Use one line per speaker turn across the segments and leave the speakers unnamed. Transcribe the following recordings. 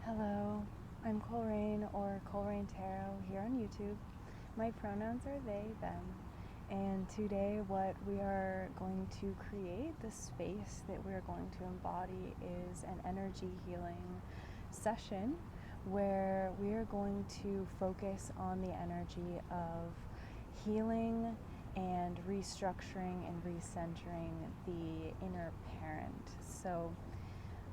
Hello, I'm Coleraine or Coleraine Tarot here on YouTube. My pronouns are they, them, and today what we are going to create, the space that we're going to embody, is an energy healing session where we are going to focus on the energy of healing and restructuring and recentering the inner parent. So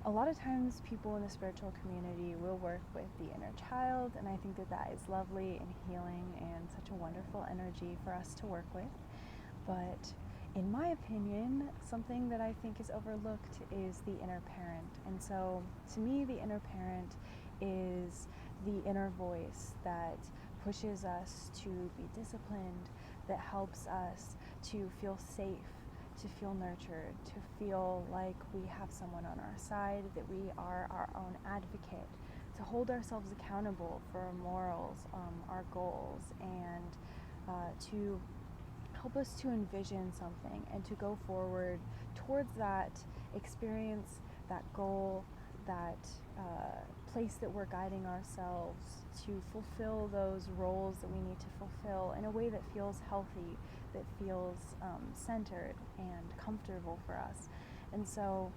a lot of times people in the spiritual community will work with the inner child, and I think that that is lovely and healing and such a wonderful energy for us to work with. But in my opinion, something that I think is overlooked is the inner parent. And so to me, the inner parent is the inner voice that pushes us to be disciplined, that helps us to feel safe, to feel nurtured, to feel like we have someone on our side, that we are our own advocate, to hold ourselves accountable for our morals, our goals, and to help us to envision something and to go forward towards that experience, that goal, that place that we're guiding ourselves to fulfill those roles that we need to fulfill in a way that feels healthy, that feels centered and comfortable for us. And so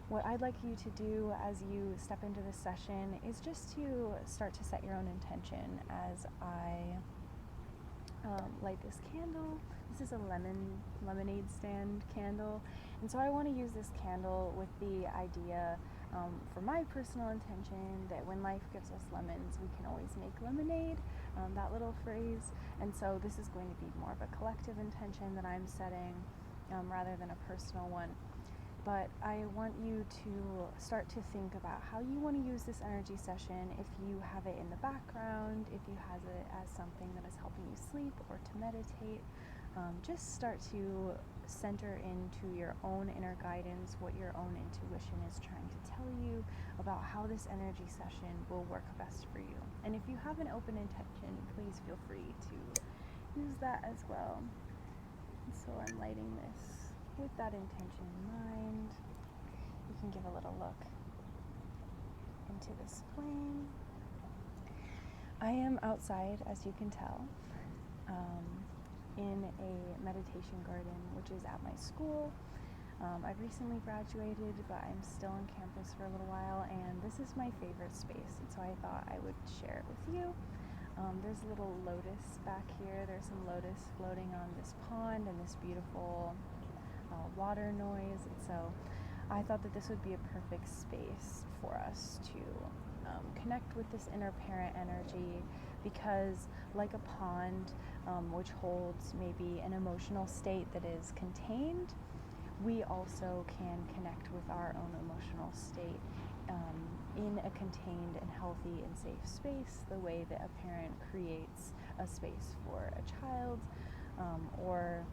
what I'd like you to do as you step into this session is just to start to set your own intention as I light this candle. This is a lemonade stand candle, and so I want to use this candle with the idea for my personal intention that when life gives us lemons, we can always make lemonade, that little phrase. And so this is going to be more of a collective intention that I'm setting rather than a personal one. But I want you to start to think about how you want to use this energy session. If you have it in the background, if you have it as something that is helping you sleep or to meditate, just start to center into your own inner guidance, what your own intuition is trying to tell you about how this energy session will work best for you. And if you have an open intention, please feel free to use that as well. And so I'm lighting this with that intention in mind. You can give a little look into this flame. I am outside, as you can tell, in a meditation garden, which is at my school. I've recently graduated, but I'm still on campus for a little while, and this is my favorite space, and so I thought I would share it with you. There's a little lotus back here. There's some lotus floating on this pond and this beautiful water noise, and so I thought that this would be a perfect space for us to connect with this inner parent energy, because like a pond which holds maybe an emotional state that is contained, we also can connect with our own emotional state in a contained and healthy and safe space, the way that a parent creates a space for a child, or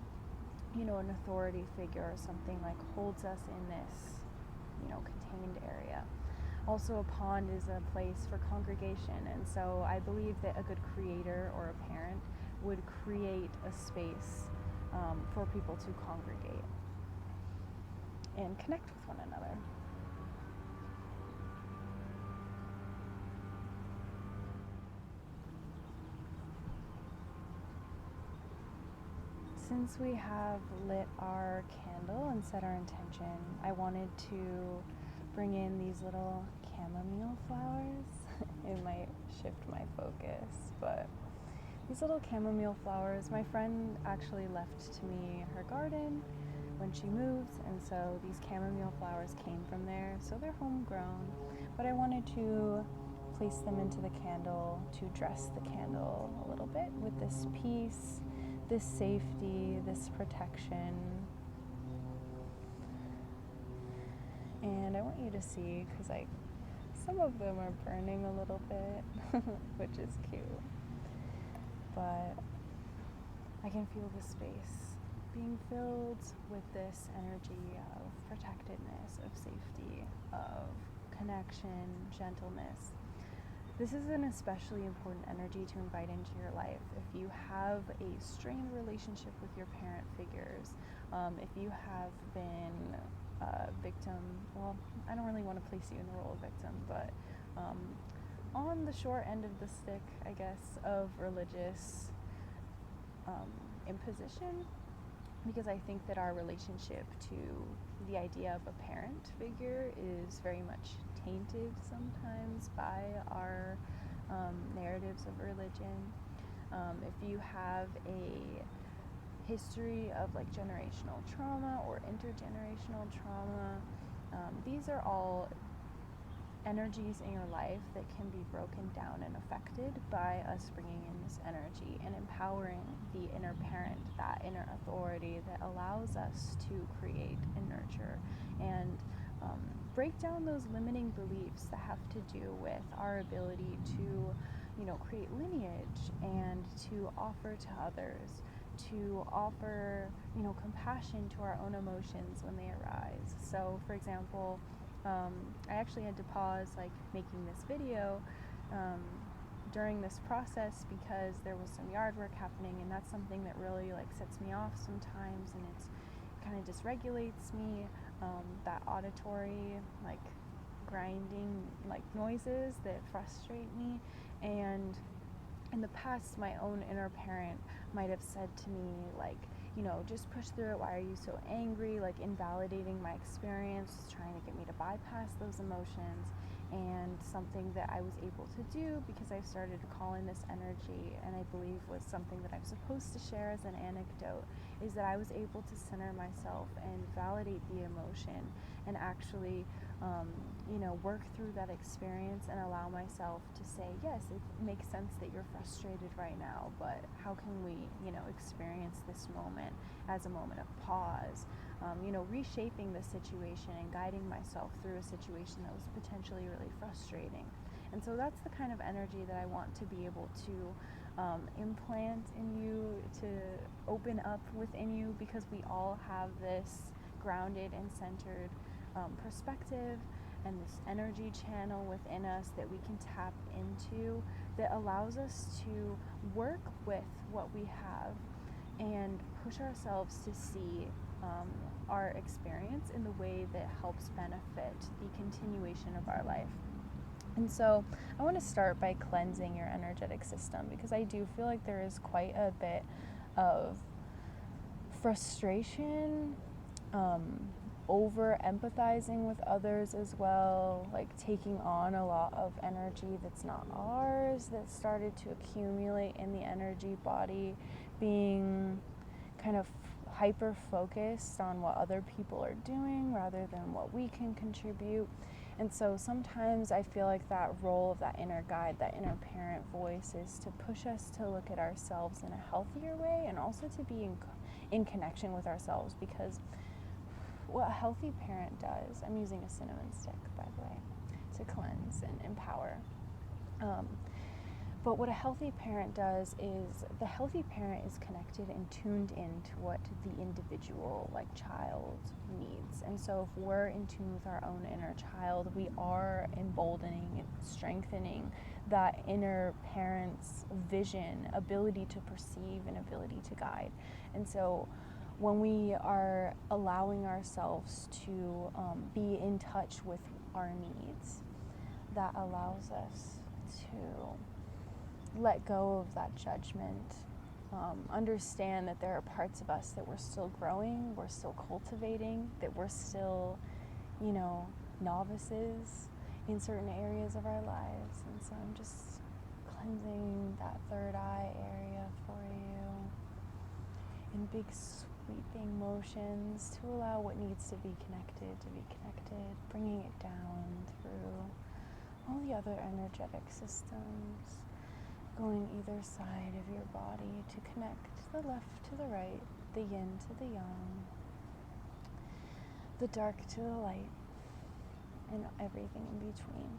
an authority figure or something, like holds us in this contained area. Also, a pond is a place for congregation, and so I believe that a good creator or a parent would create a space for people to congregate and connect with one another. Since we have lit our candle and set our intention, I wanted to bring in these little chamomile flowers. It might shift my focus, but these little chamomile flowers, my friend actually left to me her garden when she moved, and so these chamomile flowers came from there, so they're homegrown. But I wanted to place them into the candle to dress the candle a little bit with this peace, this safety, this protection. And I want you to see, because some of them are burning a little bit, which is cute. But I can feel the space being filled with this energy of protectedness, of safety, of connection, gentleness. This is an especially important energy to invite into your life. If you have a strained relationship with your parent figures, if you have been a victim, well, I don't really want to place you in the role of victim, but on the short end of the stick, I guess, of religious imposition, because I think that our relationship to the idea of a parent figure is very much tainted sometimes by our narratives of religion. If you have a history of like generational trauma or intergenerational trauma, these are all energies in your life that can be broken down and affected by us bringing in this energy and empowering the inner parent, that inner authority that allows us to create and nurture and break down those limiting beliefs that have to do with our ability to, create lineage and to offer to others, to offer, compassion to our own emotions when they arise. So, for example, I actually had to pause making this video during this process because there was some yard work happening, and that's something that really sets me off sometimes, and it kind of dysregulates me. That auditory grinding noises that frustrate me. And in the past, my own inner parent might have said to me just push through it. Why are you so angry? Invalidating my experience, trying to get me to bypass those emotions. And something that I was able to do, because I started to call in this energy, and I believe was something that I'm supposed to share as an anecdote, is that I was able to center myself and validate the emotion and actually work through that experience and allow myself to say, yes, it makes sense that you're frustrated right now, but how can we, experience this moment as a moment of pause, reshaping the situation and guiding myself through a situation that was potentially really frustrating. And so that's the kind of energy that I want to be able to implant in you, to open up within you, because we all have this grounded and centered perspective and this energy channel within us that we can tap into, that allows us to work with what we have and push ourselves to see our experience in the way that helps benefit the continuation of our life. And so I want to start by cleansing your energetic system, because I do feel like there is quite a bit of frustration, over empathizing with others as well, taking on a lot of energy that's not ours, that started to accumulate in the energy body, being kind of hyper focused on what other people are doing rather than what we can contribute. And so sometimes I feel like that role of that inner guide, that inner parent voice, is to push us to look at ourselves in a healthier way, and also to be in connection with ourselves, because what a healthy parent does, I'm using a cinnamon stick, by the way, to cleanse and empower. But what a healthy parent does is, the healthy parent is connected and tuned into what the individual, child, needs. And so if we're in tune with our own inner child, we are emboldening and strengthening that inner parent's vision, ability to perceive, and ability to guide. And so when we are allowing ourselves to be in touch with our needs, that allows us to let go of that judgment, understand that there are parts of us that we're still growing, we're still cultivating, that we're still, novices in certain areas of our lives. And so I'm just cleansing that third eye area for you in big sweeping motions to allow what needs to be connected, bringing it down through all the other energetic systems, going either side of your body to connect the left to the right, the yin to the yang, the dark to the light, and everything in between.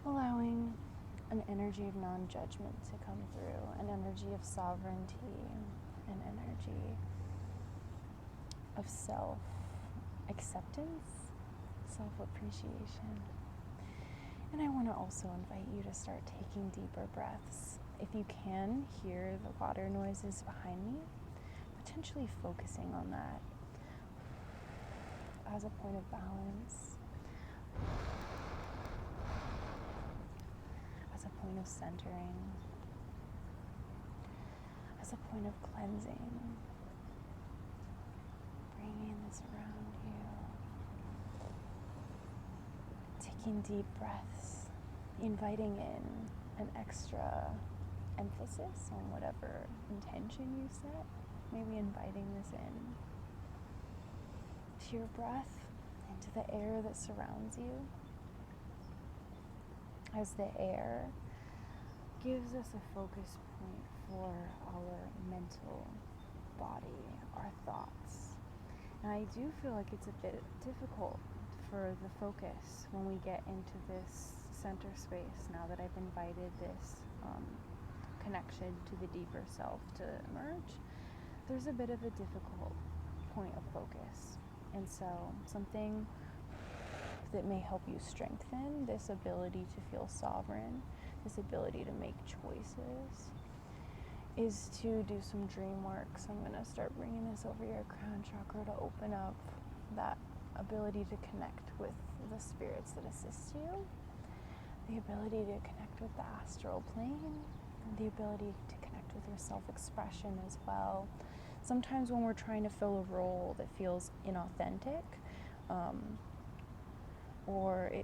Allowing an energy of non-judgment to come through, an energy of sovereignty, an energy of self-acceptance, self-appreciation. And I want to also invite you to start taking deeper breaths. If you can hear the water noises behind me, potentially focusing on that as a point of balance. of centering, as a point of cleansing, bringing this around you, taking deep breaths, inviting in an extra emphasis on whatever intention you set, maybe inviting this in to your breath, into the air that surrounds you, as the air gives us a focus point for our mental body, our thoughts. And I do feel like it's a bit difficult for the focus when we get into this center space, now that I've invited this connection to the deeper self to emerge. There's a bit of a difficult point of focus. And so something that may help you strengthen this ability to feel sovereign, this ability to make choices, is to do some dream work. So I'm going to start bringing this over your crown chakra to open up that ability to connect with the spirits that assist you, the ability to connect with the astral plane, and the ability to connect with your self-expression as well. Sometimes when we're trying to fill a role that feels inauthentic,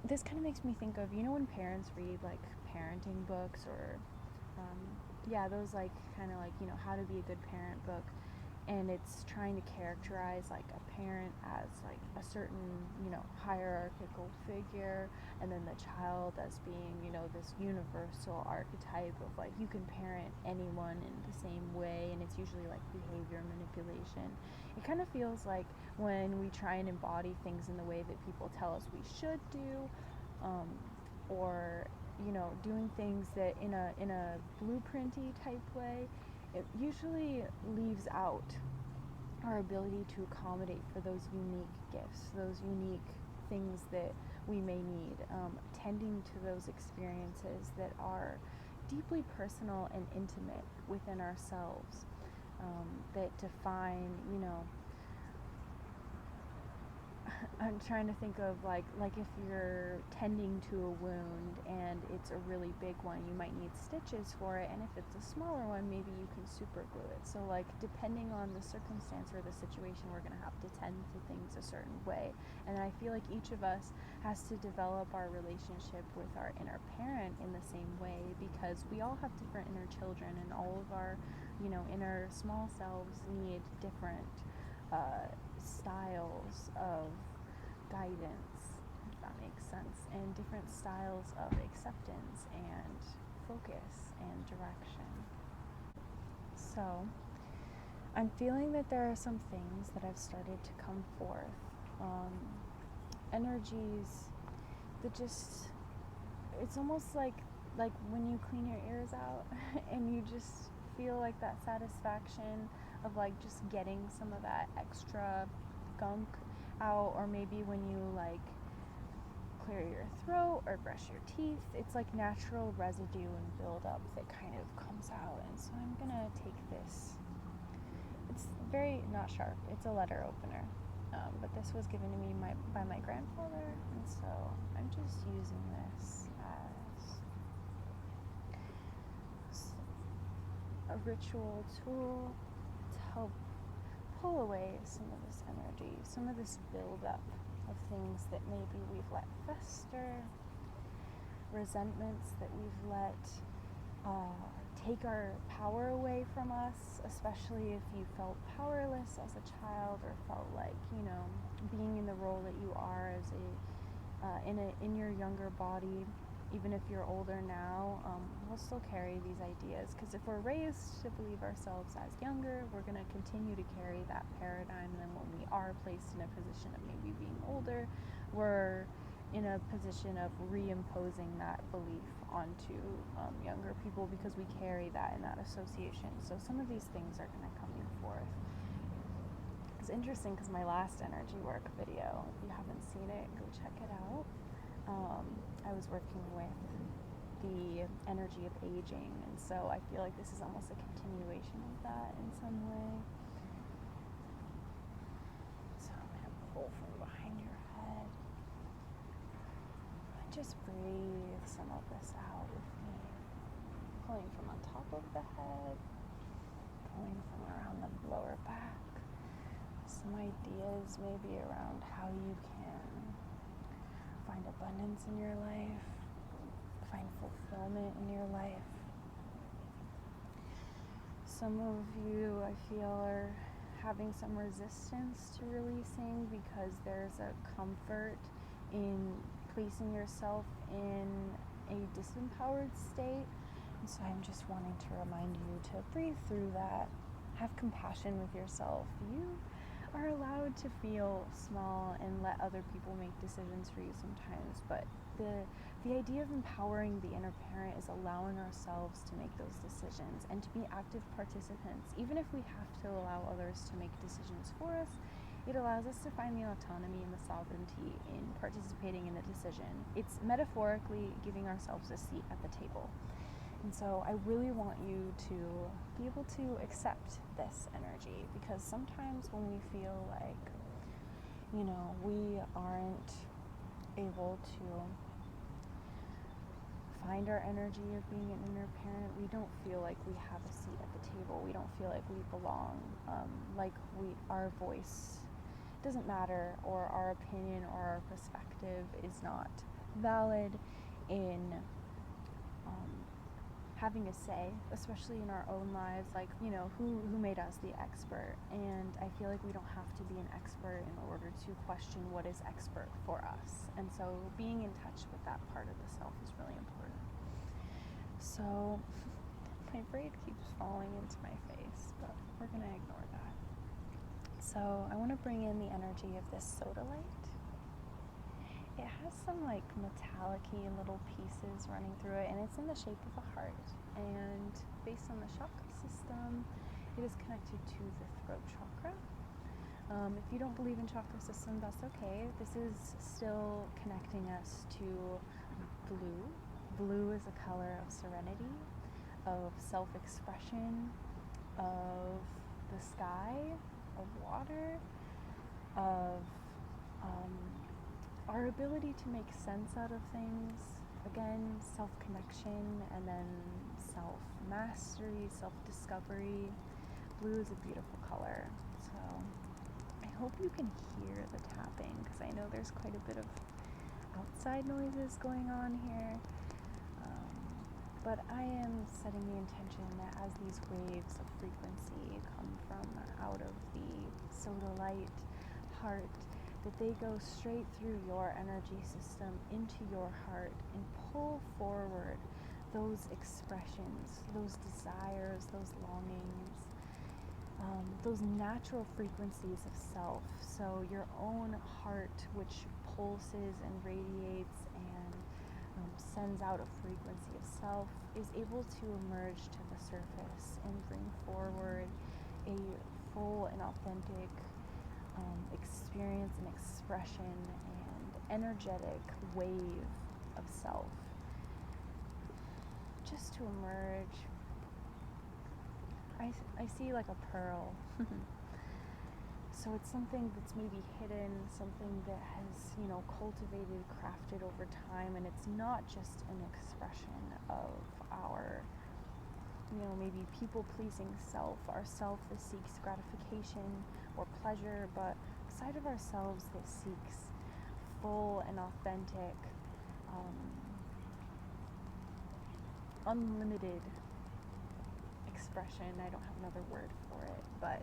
this kind of makes me think of, when parents read like parenting books or those like kind of like, how to be a good parent book, and it's trying to characterize like a parent as like a certain, hierarchical figure, and then the child as being, this universal archetype of like you can parent anyone in the same way, and it's usually like behavior manipulation. It kind of feels like when we try and embody things in the way that people tell us we should do, or doing things that in a blueprinty type way, it usually leaves out our ability to accommodate for those unique gifts, those unique things that we may need, tending to those experiences that are deeply personal and intimate within ourselves, that define, I'm trying to think of like if you're tending to a wound and it's a really big one, you might need stitches for it, and if it's a smaller one, maybe you can super glue it. So like depending on the circumstance or the situation, we're going to have to tend to things a certain way. And I feel like each of us has to develop our relationship with our inner parent in the same way, because we all have different inner children, and all of our inner small selves need different styles of guidance, if that makes sense, and different styles of acceptance and focus and direction. So I'm feeling that there are some things that have started to come forth, energies that just, it's almost like when you clean your ears out and you just feel like that satisfaction of like just getting some of that extra gunk out, or maybe when you like clear your throat or brush your teeth, it's like natural residue and buildup that kind of comes out. And so I'm gonna take this, it's very not sharp, it's a letter opener, but this was given to me by my grandfather, and so I'm just using this as a ritual tool to help pull away some of this energy, some of this buildup of things that maybe we've let fester, resentments that we've let take our power away from us, especially if you felt powerless as a child, or felt like, being in the role that you are as in your younger body. Even if you're older now, we'll still carry these ideas, because if we're raised to believe ourselves as younger, we're going to continue to carry that paradigm. And then when we are placed in a position of maybe being older, we're in a position of reimposing that belief onto younger people, because we carry that in that association. So some of these things are going to come forth. It's interesting because my last energy work video, if you haven't seen it, go check it out. I was working with the energy of aging, and so I feel like this is almost a continuation of that in some way. So I'm going to pull from behind your head. And just breathe some of this out with me. pulling from on top of the head, pulling from around the lower back. Some ideas maybe around how you can find abundance in your life, find fulfillment in your life. Some of you, I feel, are having some resistance to releasing because there's a comfort in placing yourself in a disempowered state. And so I'm just wanting to remind you to breathe through that. Have compassion with yourself. You are allowed to feel small and let other people make decisions for you sometimes, but the idea of empowering the inner parent is allowing ourselves to make those decisions and to be active participants. Even if we have to allow others to make decisions for us, it allows us to find the autonomy and the sovereignty in participating in the decision. It's metaphorically giving ourselves a seat at the table. And so I really want you to be able to accept this energy, because sometimes when we feel like, we aren't able to find our energy of being an inner parent, we don't feel like we have a seat at the table. We don't feel like we belong, like our voice doesn't matter, or our opinion or our perspective is not valid in having a say, especially in our own lives. Like, who made us the expert? And I feel like we don't have to be an expert in order to question what is expert for us. And so being in touch with that part of the self is really important. So my braid keeps falling into my face, but we're gonna ignore that. So I want to bring in the energy of this soda light. It has some metallic-y little pieces running through it, and it's in the shape of a heart. And based on the chakra system, it is connected to the throat chakra. If you don't believe in chakra system, that's okay. This is still connecting us to blue. Blue is a color of serenity, of self-expression, of the sky, of water, of our ability to make sense out of things. Again, self-connection, and then self-mastery, self-discovery. Blue is a beautiful color. So I hope you can hear the tapping, because I know there's quite a bit of outside noises going on here. But I am setting the intention that as these waves of frequency come from out of the soda light heart, that they go straight through your energy system into your heart and pull forward those expressions, those desires, those longings, those natural frequencies of self. So your own heart, which pulses and radiates and sends out a frequency of self, is able to emerge to the surface and bring forward a full and authentic experience and expression and energetic wave of self, just to emerge. I see like a pearl. So it's something that's maybe hidden, something that has, cultivated, crafted over time, and it's not just an expression of our, maybe people-pleasing self, our self that seeks gratification or pleasure, but a side of ourselves that seeks full and authentic, unlimited expression. I don't have another word for it, but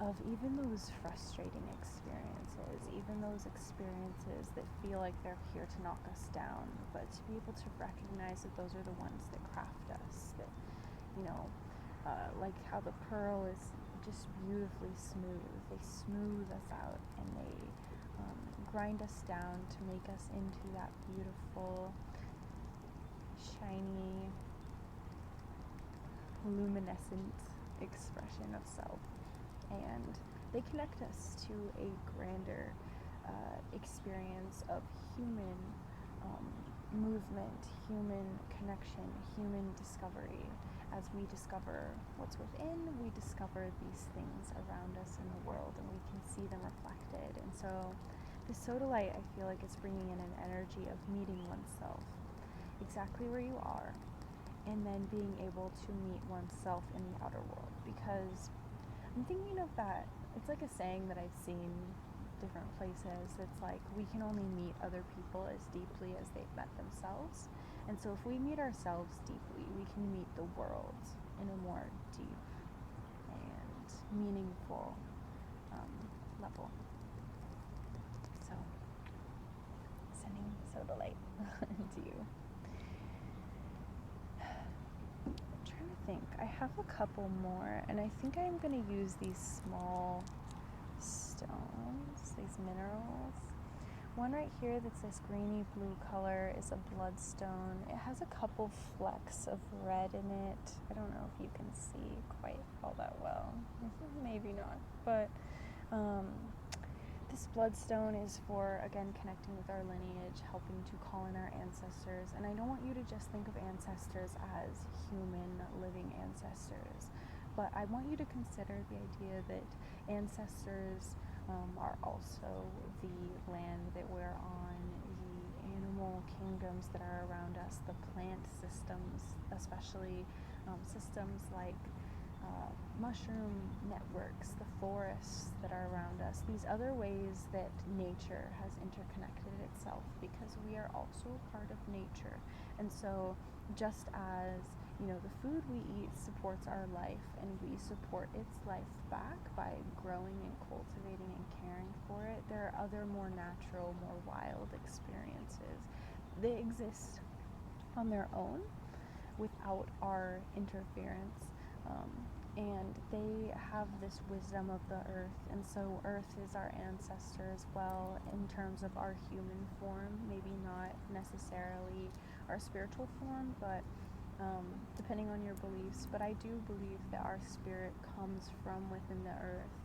of even those frustrating experiences, even those experiences that feel like they're here to knock us down, but to be able to recognize that those are the ones that craft us, that, like how the pearl is just beautifully smooth. They smooth us out, and they grind us down to make us into that beautiful, shiny, luminescent expression of self. And they connect us to a grander experience of human movement, human connection, human discovery. As we discover what's within, we discover these things around us in the world, and we can see them reflected. And so the soda light, I feel like it's bringing in an energy of meeting oneself exactly where you are, and then being able to meet oneself in the outer world. Because I'm thinking of that, it's like a saying that I've seen different places. It's like we can only meet other people as deeply as they've met themselves. And so if we meet ourselves deeply, we can meet the world in a more deep and meaningful level. So, sending soda light to you. I'm trying to think. I have a couple more, and I think I'm going to use these small stones, these minerals. One right here that's this greeny blue color is a bloodstone. It has a couple flecks of red in it. I don't know if you can see quite all that well. Maybe not. But this bloodstone is for, again, connecting with our lineage, helping to call in our ancestors. And I don't want you to just think of ancestors as human living ancestors, but I want you to consider the idea that ancestors are also the land that we're on, the animal kingdoms that are around us, the plant systems, especially systems like mushroom networks, the forests that are around us, these other ways that nature has interconnected itself, because we are also part of nature. And so just as the food we eat supports our life, and we support its life back by growing and cultivating and caring for it, there are other more natural, more wild experiences. They exist on their own without our interference, and they have this wisdom of the earth. And so earth is our ancestor as well, in terms of our human form, maybe not necessarily our spiritual form, but depending on your beliefs. But I do believe that our spirit comes from within the earth,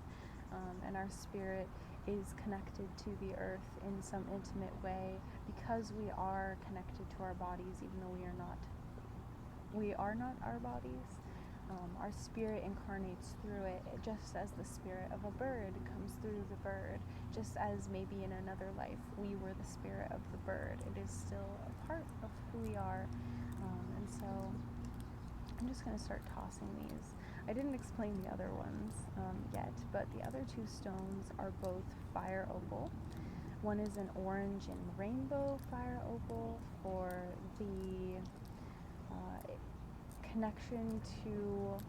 and our spirit is connected to the earth in some intimate way, because we are connected to our bodies, even though we are not our bodies. Our spirit incarnates through it, just as the spirit of a bird comes through the bird, just as maybe in another life we were the spirit of the bird. It is still a part of who we are. And so I'm just going to start tossing these. I didn't explain the other ones yet, but the other two stones are both fire opal. One is an orange and rainbow fire opal for the connection to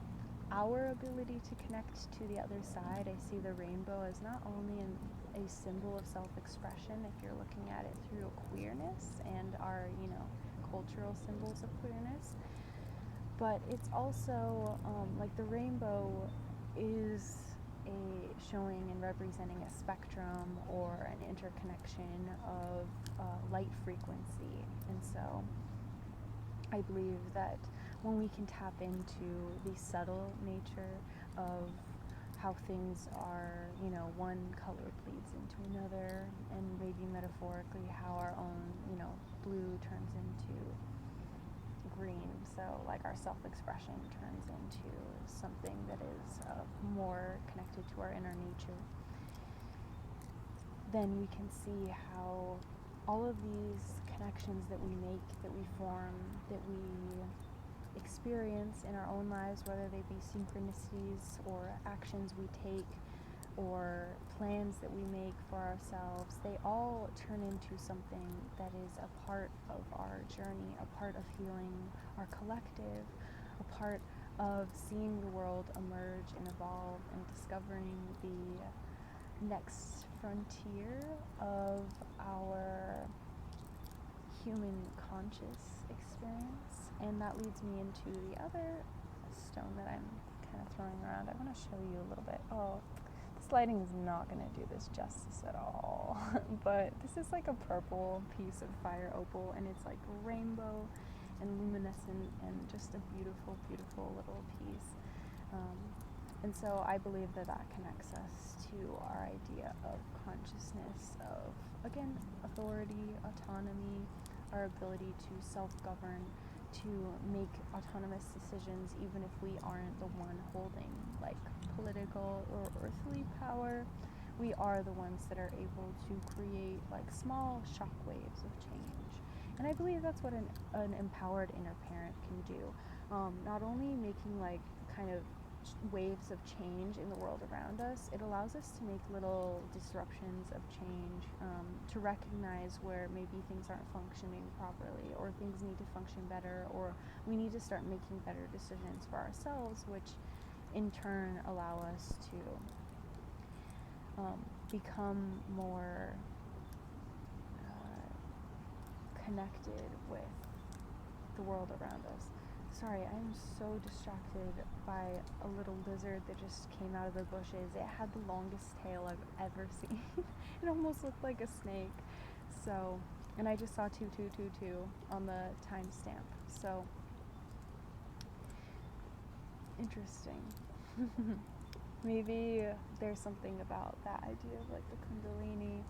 our ability to connect to the other side. I see the rainbow as not only a symbol of self-expression, if you're looking at it through queerness and our, cultural symbols of queerness, but it's also like the rainbow is showing and representing a spectrum or an interconnection of light frequency. And so I believe that when we can tap into the subtle nature of how things are, one color bleeds into another, and maybe metaphorically how our own, blue turns into green. So like our self-expression turns into something that is more connected to our inner nature. Then we can see how all of these connections that we make, that we form, that we experience in our own lives, whether they be synchronicities or actions we take or plans that we make for ourselves, they all turn into something that is a part of our journey, a part of healing our collective, a part of seeing the world emerge and evolve and discovering the next frontier of our human conscious experience. And that leads me into the other stone that I'm kind of throwing around. I want to show you a little bit. Oh, this lighting is not going to do this justice at all. But this is like a purple piece of fire opal, and it's like rainbow and luminescent and just a beautiful, beautiful little piece. And so I believe that connects us to our idea of consciousness, of, again, authority, autonomy, our ability to self-govern, to make autonomous decisions even if we aren't the one holding like political or earthly power. We are the ones that are able to create like small shock waves of change. And I believe that's what an empowered inner parent can do. Not only making like kind of waves of change in the world around us, it allows us to make little disruptions of change, to recognize where maybe things aren't functioning properly, or things need to function better, or we need to start making better decisions for ourselves, which in turn allow us to become more connected with the world around us. Sorry, I'm so distracted by a little lizard that just came out of the bushes. It had the longest tail I've ever seen. It almost looked like a snake. So, and I just saw 2222 on the timestamp. So, interesting. Maybe there's something about that idea of like the Kundalini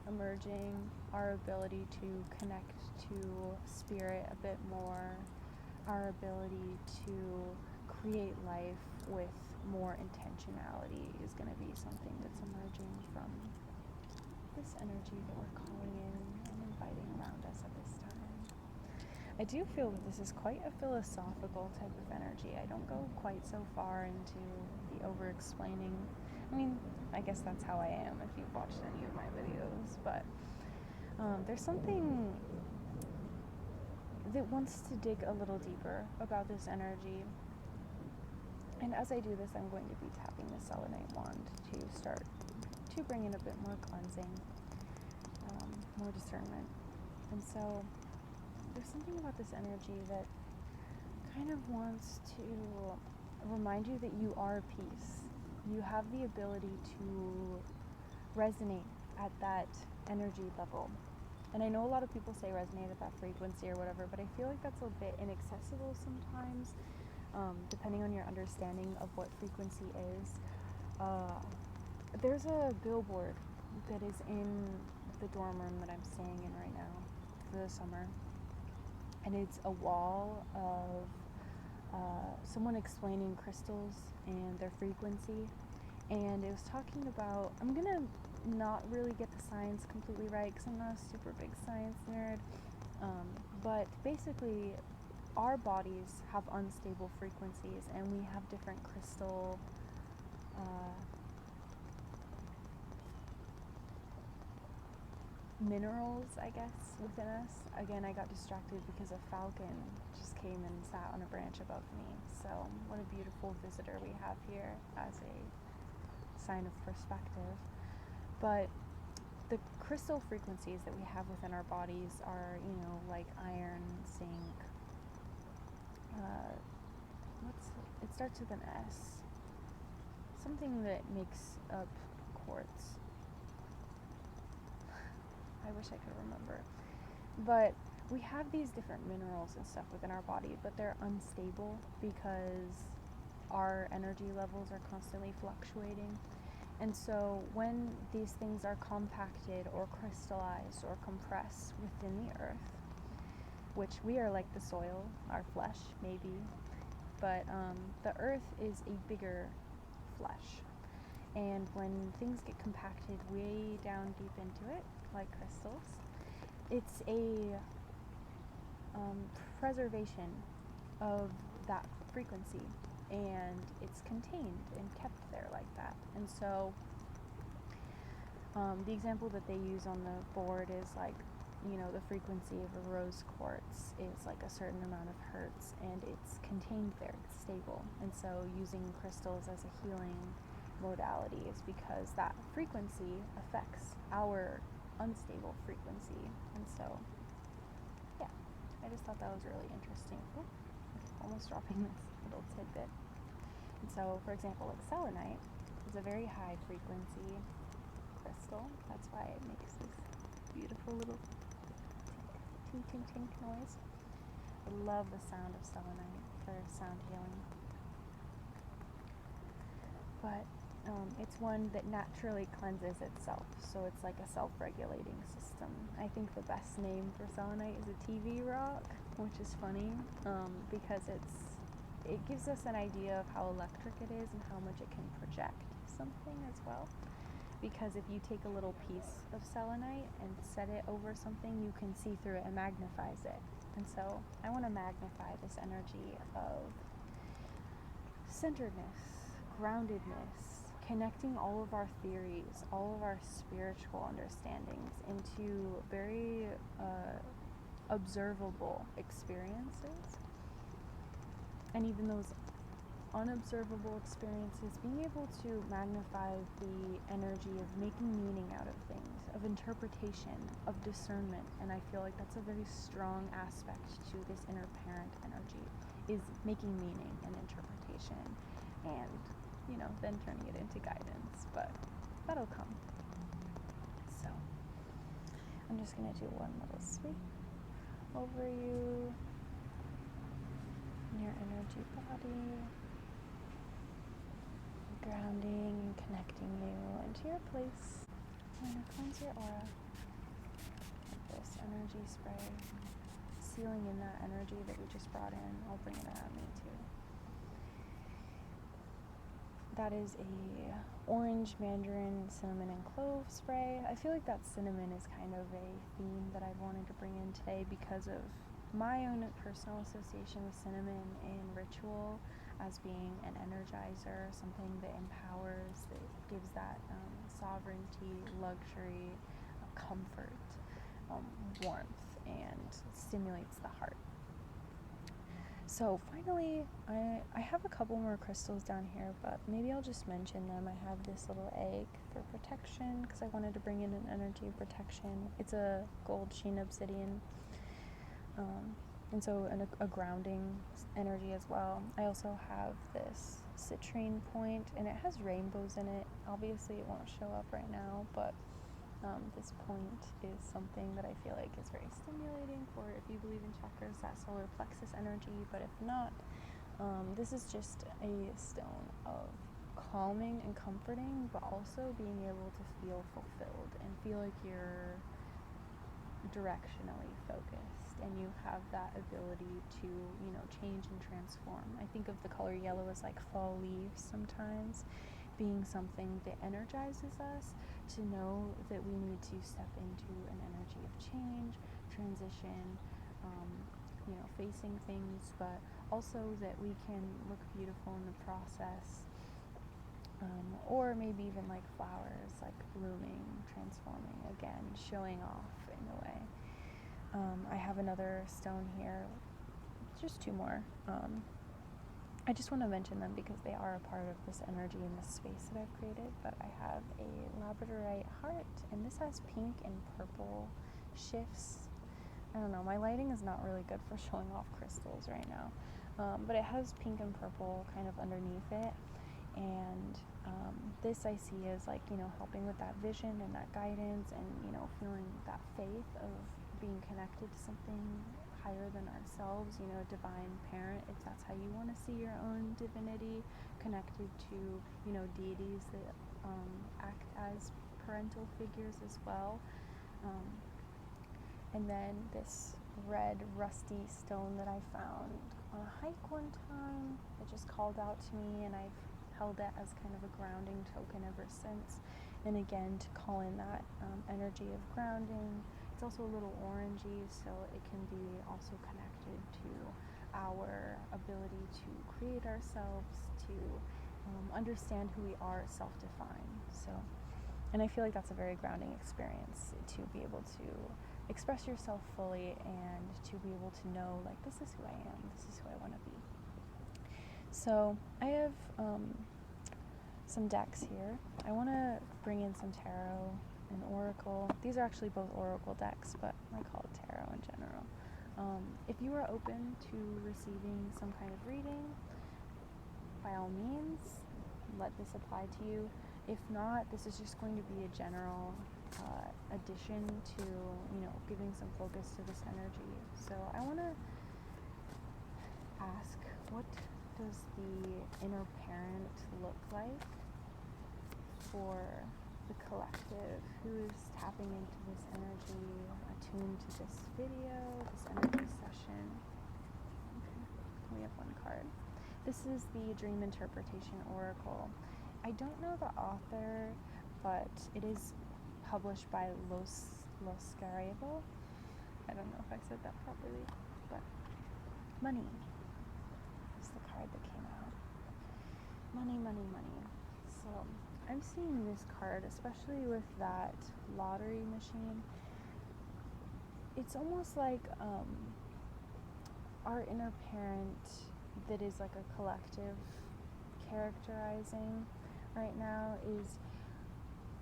emerging, our ability to connect to spirit a bit more, our ability to create life with more intentionality is going to be something that's emerging from this energy that we're calling in and inviting around us at this time. I do feel that this is quite a philosophical type of energy. I don't go quite so far into the over-explaining. I mean, I guess that's how I am if you've watched any of my videos, but there's something that wants to dig a little deeper about this energy. And as I do this, I'm going to be tapping the selenite wand to start to bring in a bit more cleansing, more discernment. And so there's something about this energy that kind of wants to remind you that you are peace. You have the ability to resonate at that energy level. And I know a lot of people say resonate at that frequency or whatever, but I feel like that's a bit inaccessible sometimes, depending on your understanding of what frequency is. There's a billboard that is in the dorm room that I'm staying in right now for the summer. And it's a wall of someone explaining crystals and their frequency. And it was talking about, I'm going to not really get the science completely right because I'm not a super big science nerd. But basically, our bodies have unstable frequencies and we have different crystal minerals, I guess, within us. Again, I got distracted because a falcon just came and sat on a branch above me. So what a beautiful visitor we have here as a sign of perspective. But the crystal frequencies that we have within our bodies are, like iron, zinc, it starts with an S. Something that makes up quartz. I wish I could remember. But we have these different minerals and stuff within our body, but they're unstable because our energy levels are constantly fluctuating. And so when these things are compacted or crystallized or compressed within the earth, which we are like the soil, our flesh maybe, but the earth is a bigger flesh. And when things get compacted way down deep into it, like crystals, it's a preservation of that frequency, and it's contained and kept there like that. And so the example that they use on the board is like, the frequency of a rose quartz is like a certain amount of hertz, and it's contained there, it's stable. And so using crystals as a healing modality is because that frequency affects our unstable frequency. And so, yeah, I just thought that was really interesting. Oh, almost dropping this little tidbit. And so, for example, like selenite is a very high frequency crystal. That's why it makes this beautiful little tink, tink, tink noise. I love the sound of selenite for sound healing. But it's one that naturally cleanses itself, so it's like a self-regulating system. I think the best name for selenite is a TV rock, which is funny because it gives us an idea of how electric it is and how much it can project something as well. because if you take a little piece of selenite and set it over something, you can see through it and magnifies it. And so I want to magnify this energy of centeredness, groundedness, connecting all of our theories, all of our spiritual understandings into very observable experiences. And even those unobservable experiences, being able to magnify the energy of making meaning out of things, of interpretation, of discernment. And I feel like that's a very strong aspect to this inner parent energy, is making meaning and interpretation, and, you know, then turning it into guidance. But that'll come. So I'm just going to do one little sweep over you, your energy body, grounding and connecting you into your place. I'm going to cleanse your aura with this energy spray, sealing in that energy that we just brought in. I'll bring it at me too. That is a orange, mandarin, cinnamon, and clove spray. I feel like that cinnamon is kind of a theme that I wanted to bring in today because of my own personal association with cinnamon in ritual as being an energizer, something that empowers, that gives that sovereignty, luxury, comfort, warmth, and stimulates the heart. So finally, I have a couple more crystals down here, but maybe I'll just mention them. I have this little egg for protection because I wanted to bring in an energy of protection. It's a gold sheen obsidian, and so a grounding energy as well. I also have this citrine point, and it has rainbows in it. Obviously it won't show up right now, but this point is something that I feel like is very stimulating for, if you believe in chakras, that solar plexus energy. But if not, this is just a stone of calming and comforting, but also being able to feel fulfilled and feel like you're directionally focused and you have that ability to, you know, change and transform. I think of the color yellow as like fall leaves sometimes, being something that energizes us to know that we need to step into an energy of change, transition, you know, facing things, but also that we can look beautiful in the process, or maybe even like flowers, like blooming, transforming again, showing off in a way. I have another stone here, just two more. I just want to mention them because they are a part of this energy in this space that I've created. But I have a labradorite heart, and this has pink and purple shifts. I don't know, my lighting is not really good for showing off crystals right now, but it has pink and purple kind of underneath it, and this I see as like, you know, helping with that vision and that guidance, and, you know, feeling that faith of being connected to something higher than ourselves, you know, a divine parent, if that's how you want to see your own divinity, connected to, you know, deities that act as parental figures as well. And then this red rusty stone that I found on a hike one time, it just called out to me, and I've held it as kind of a grounding token ever since. And again, to call in that energy of grounding. It's also a little orangey, so it can be also connected to our ability to create ourselves, to understand who we are, self-defined. So, and I feel like that's a very grounding experience, to be able to express yourself fully and to be able to know, like, this is who I am, this is who I want to be. So I have some decks here. I want to bring in some tarot and oracle. These are actually both oracle decks, but I call it tarot in general. If you are open to receiving some kind of reading, by all means, let this apply to you. If not, this is just going to be a general addition to, you know, giving some focus to this energy. So I want to ask, what does the inner parent look like for the collective who is tapping into this energy, attuned to this video, this energy session? Okay, we have one card. This is the Dream Interpretation Oracle. I don't know the author, but it is published by Los Garribo. I don't know if I said that properly, but money is the card that came out. Money, money, money. So I'm seeing this card, especially with that lottery machine. It's almost like our inner parent that is like a collective characterizing right now is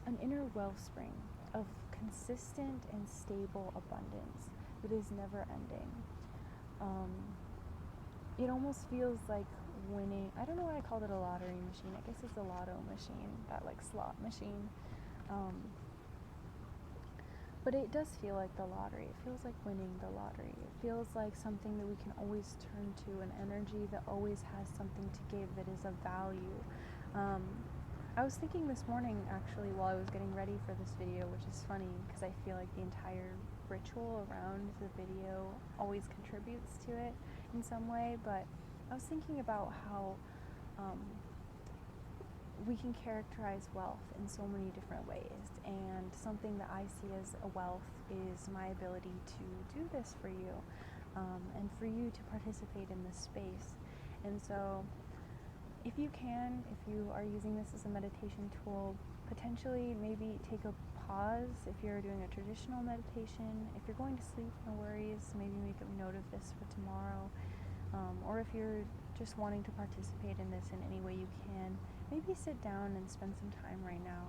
an inner wellspring of consistent and stable abundance that is never ending. It almost feels like winning. I don't know why I called it a lottery machine. I guess it's a lotto machine, that like slot machine. But it does feel like the lottery. It feels like winning the lottery. It feels like something that we can always turn to, an energy that always has something to give, that is of value. I was thinking this morning, actually, while I was getting ready for this video, which is funny because I feel like the entire ritual around the video always contributes to it in some way, but I was thinking about how we can characterize wealth in so many different ways, and something that I see as a wealth is my ability to do this for you, and for you to participate in this space. And so if you are using this as a meditation tool, potentially maybe take a pause if you're doing a traditional meditation. If you're going to sleep, no worries, maybe make a note of this for tomorrow. Or if you're just wanting to participate in this in any way you can, maybe sit down and spend some time right now.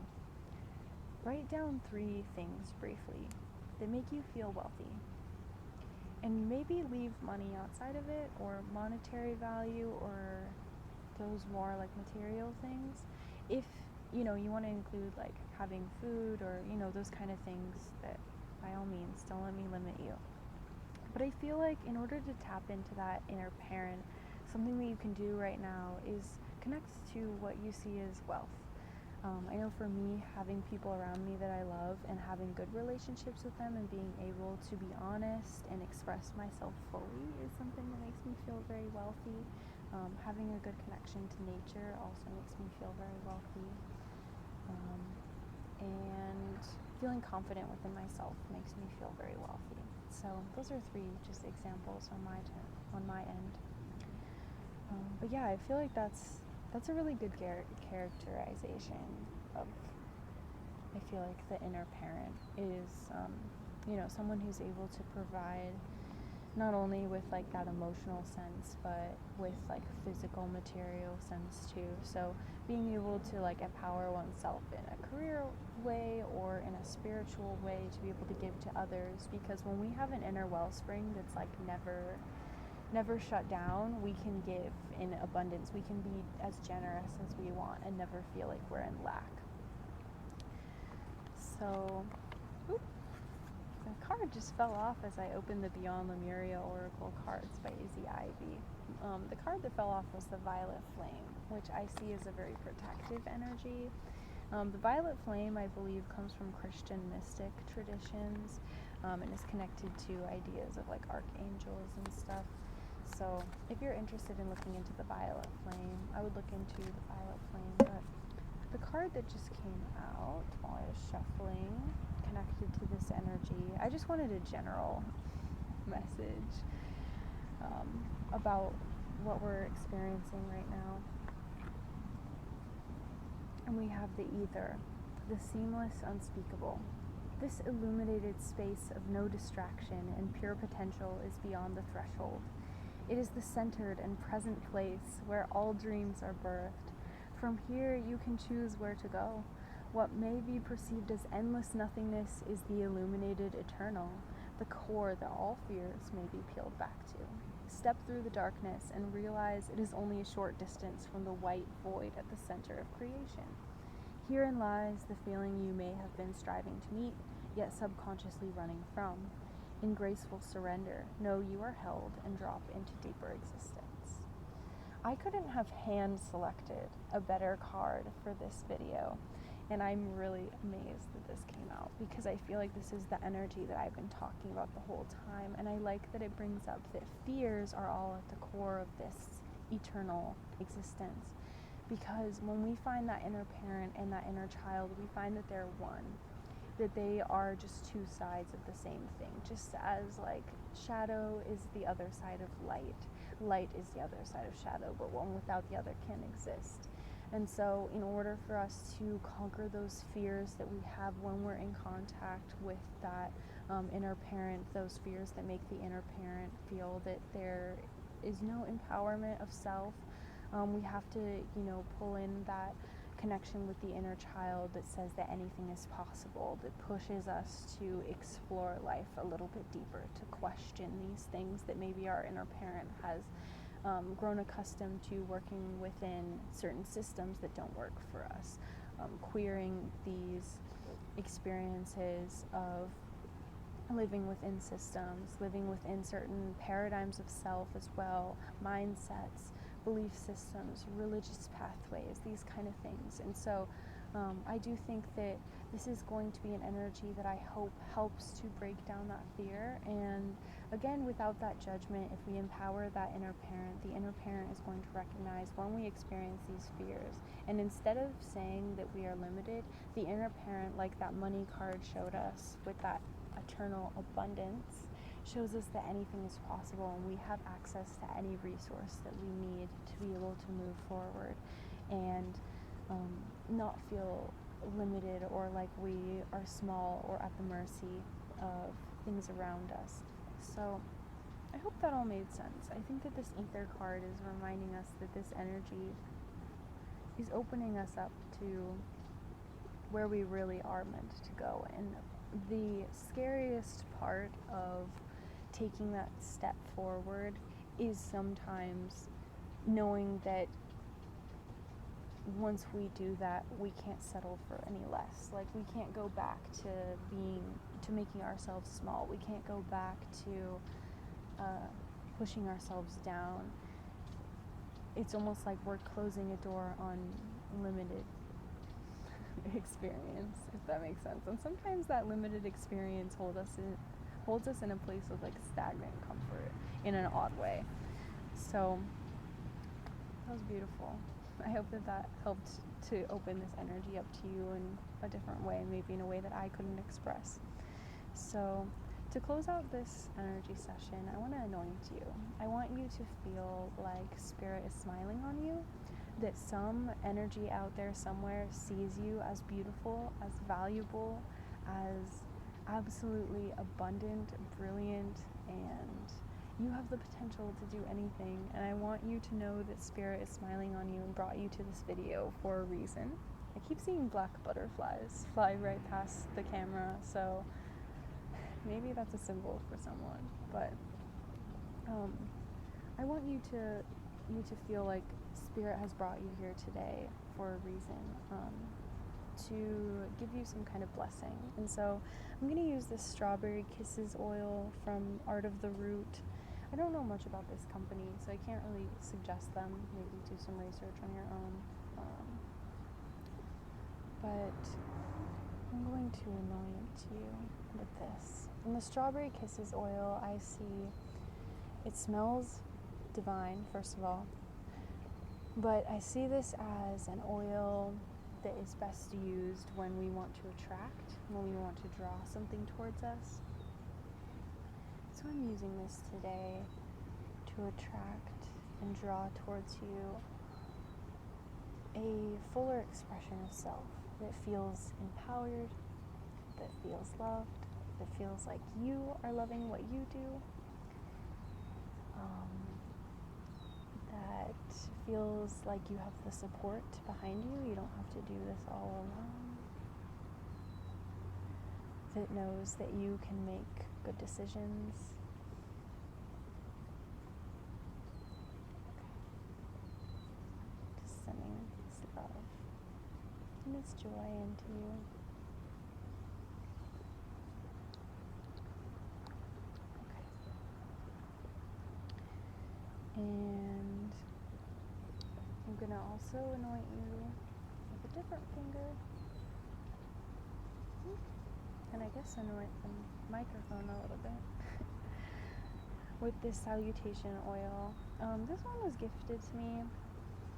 Write down 3 things briefly that make you feel wealthy. And maybe leave money outside of it, or monetary value, or those more like material things. If you want to include like having food or those kind of things, that by all means, don't let me limit you. But I feel like in order to tap into that inner parent, something that you can do right now is connect to what you see as wealth. I know for me, having people around me that I love and having good relationships with them and being able to be honest and express myself fully is something that makes me feel very wealthy. Having a good connection to nature also makes me feel very wealthy. And feeling confident within myself makes me feel very wealthy. So those are 3 just examples on my end. But yeah, I feel like that's a really good characterization of, I feel like the inner parent is, someone who's able to provide not only with like that emotional sense, but with like physical material sense too. So being able to like empower oneself in a career way or in a spiritual way to be able to give to others, because when we have an inner wellspring that's like never shut down, we can give in abundance. We can be as generous as we want and never feel like we're in lack. So, the card just fell off as I opened the Beyond Lemuria Oracle cards by Izzy. The card that fell off was the Violet Flame, which I see as a very protective energy. The Violet Flame, I believe, comes from Christian mystic traditions, and is connected to ideas of like archangels and stuff. So if you're interested in looking into the Violet Flame, I would look into the Violet Flame. But the card that just came out while I was shuffling, connected to this energy, I just wanted a general message about what we're experiencing right now. And we have the ether, the seamless unspeakable. This illuminated space of no distraction and pure potential is beyond the threshold. It is the centered and present place where all dreams are birthed. From here, you can choose where to go. What may be perceived as endless nothingness is the illuminated eternal, the core that all fears may be peeled back to. Step through the darkness and realize it is only a short distance from the white void at the center of creation. Herein lies the feeling you may have been striving to meet, yet subconsciously running from. In graceful surrender, know you are held and drop into deeper existence. I couldn't have hand-selected a better card for this video, and I'm really amazed that this came out, because I feel like this is the energy that I've been talking about the whole time, and I like that it brings up that fears are all at the core of this eternal existence. Because when we find that inner parent and that inner child, we find that they're one, that they are just two sides of the same thing. Just as like shadow is the other side of light, light is the other side of shadow, but one without the other can't exist. And so in order for us to conquer those fears that we have when we're in contact with that inner parent, those fears that make the inner parent feel that there is no empowerment of self, we have to, pull in that connection with the inner child that says that anything is possible, that pushes us to explore life a little bit deeper, to question these things that maybe our inner parent has grown accustomed to working within certain systems that don't work for us, queering these experiences of living within systems, living within certain paradigms of self as well, mindsets, belief systems, religious pathways, these kind of things. And so I do think that this is going to be an energy that I hope helps to break down that fear. And again, without that judgment, if we empower that inner parent, the inner parent is going to recognize when we experience these fears. And instead of saying that we are limited, the inner parent, like that money card showed us with that eternal abundance, shows us that anything is possible and we have access to any resource that we need to be able to move forward and not feel limited or like we are small or at the mercy of things around us. So I hope that all made sense. I think that this ether card is reminding us that this energy is opening us up to where we really are meant to go. And the scariest part of taking that step forward is sometimes knowing that once we do that, we can't settle for any less. Like, we can't go back to making ourselves small. We can't go back to pushing ourselves down. It's almost like we're closing a door on limited experience, if that makes sense. And sometimes that limited experience holds us in a place of like stagnant comfort in an odd way. So that was beautiful. I hope that helped to open this energy up to you in a different way, maybe in a way that I couldn't express. So to close out this energy session, I want to anoint you. I want you to feel like Spirit is smiling on you, that some energy out there somewhere sees you as beautiful, as valuable, as absolutely abundant, brilliant, and you have the potential to do anything. And I want you to know that Spirit is smiling on you and brought you to this video for a reason. I keep seeing black butterflies fly right past the camera, so maybe that's a symbol for someone. But I want you to feel like Spirit has brought you here today for a reason, to give you some kind of blessing. And so I'm going to use this Strawberry Kisses oil from Art of the Root. I don't know much about this company, so I can't really suggest them. Maybe do some research on your own. But I'm going to anoint you with this. In the Strawberry Kisses oil, I see it smells divine, first of all. But I see this as an oil that is best used when we want to attract, when we want to draw something towards us. So I'm using this today to attract and draw towards you a fuller expression of self that feels empowered, that feels loved, that feels like you are loving what you do, that feels like you have the support behind you. You don't have to do this all alone. That knows that you can make good decisions. Just sending this love and this joy into you. And I'm going to also anoint you with a different finger. And I guess anoint the microphone a little bit with this salutation oil. This one was gifted to me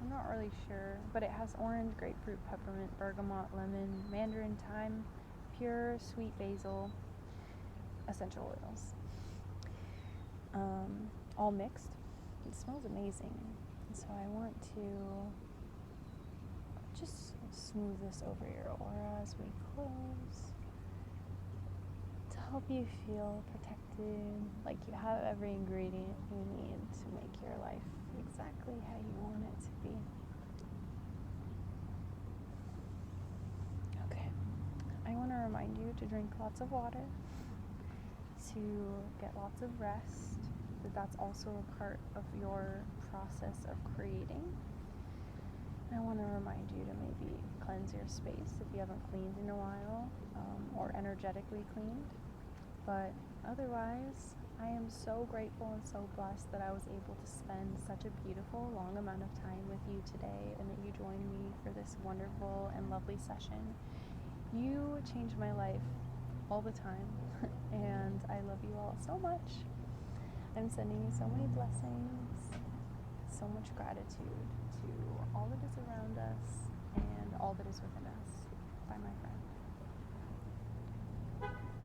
I'm not really sure, but it has orange, grapefruit, peppermint, bergamot, lemon, mandarin, thyme, pure sweet basil, essential oils, all mixed. It smells amazing. So I want to just smooth this over your aura as we close, to help you feel protected, like you have every ingredient you need to make your life exactly how you want it to be. Okay, I want to remind you to drink lots of water, to get lots of rest, that's also a part of your process of creating. I want to remind you to maybe cleanse your space if you haven't cleaned in a while, or energetically cleaned. But otherwise, I am so grateful and so blessed that I was able to spend such a beautiful, long amount of time with you today, and that you joined me for this wonderful and lovely session. You change my life all the time, and I love you all so much. I'm sending you so many blessings, so much gratitude to all that is around us and all that is within us.